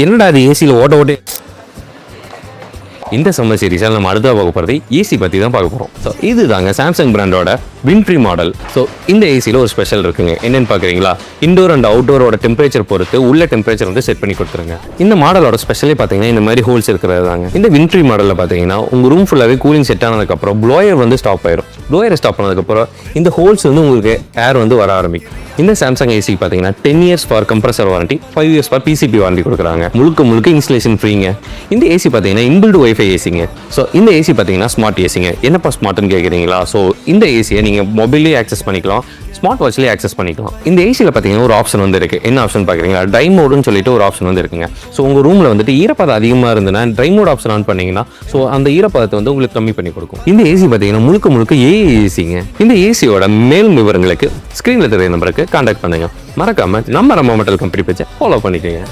என்னடா அது ஏசியில் ஓட்ட ஓட்டே. இந்த சம்மர் சீரிஸில் நம்ம அடுத்த பார்க்க போகிறது ஏசி பற்றி தான் பார்க்க போகிறோம். ஸோ இது தாங்க சாம்சங் பிராண்டோட வின்ட்ரி மாடல். ஸோ இந்த ஏசியில் ஒரு ஸ்பெஷல் இருக்குங்க. என்னென்னு பார்க்குறீங்களா? இண்டோர் அண்ட் அவுட்டோரோட டெம்பரேச்சர் பொறுத்து உள்ள டெம்பரேச்சர் வந்து செட் பண்ணி கொடுத்துருங்க. இந்த மாடலோட ஸ்பெஷலே பார்த்தீங்கன்னா இந்த மாதிரி ஹோல்ஸ் இருக்கிறது தாங்க. இந்த வின்ட்ரி மாடலில் பார்த்தீங்கன்னா உங்கள் ரூம் ஃபுல்லாகவே கூலிங் செட் ஆனதுக்கப்புறம் ப்ளோயர் வந்து ஸ்டாப் ஆயிரும். ப்ளோயரை ஸ்டாப் பண்ணதுக்கப்புறம் இந்த ஹோல்ஸ் வந்து உங்களுக்கு ஏர் வந்து வர ஆரம்பிக்கும். இந்த சாம்சங் ஏசி பார்த்தீங்கன்னா 10 years for compressor warranty, 5 years for PCB warranty கொடுக்குறாங்க. முழுக்க இன்ஸ்டலேஷன் ஃப்ரீங்க. இந்த ஏசி பார்த்தீங்கன்னா இன்பில்ட் வைஃபை ஏசிங்க. ஸோ இந்த ஏசி பார்த்தீங்கன்னா ஸ்மார்ட் ஏசிங்க. என்னப்பா ஸ்மார்ட்னு கேட்குறீங்களா? ஸோ இந்த ஏசியை நீங்கள் மொபைல்லேயே ஆக்சஸ் பண்ணிக்கலாம், ஸ்மார்ட் வாட்ச்லேயே ஆக்சஸ் பண்ணிக்கலாம். இந்த ஏசியில் பார்த்தீங்கன்னா ஒரு ஆப்ஷன் வந்து இருக்குது. என்ன ஆப்ஷன் பார்க்குறீங்களா? ட்ரை மோடுன்னு சொல்லிட்டு ஒரு ஆப்ஷன் வந்து இருக்குங்க. ஸோ உங்கள் ரூமில் வந்துட்டு ஈரப்பதம் அதிகமாக இருந்ததுன்னா ட்ரை மோட் ஆப்ஷன் ஆன் பண்ணிங்கன்னா ஸோ அந்த ஈரப்பதத்தை வந்து உங்களுக்கு கம்மி பண்ணி கொடுக்கும். இந்த ஏசி பார்த்தீங்கன்னா முழுக்க ஏஏ ஏசிங்க. இந்த ஏசியோட மேலும் விவரங்களுக்கு ஸ்க்ரீனில் தெரிய நம்பருக்கு கான்டாக்ட் பண்ணுங்க. மறக்காம நம்ம மெட்டல் கம்பெனி பேஜை ஃபாலோ பண்ணிக்கோங்க.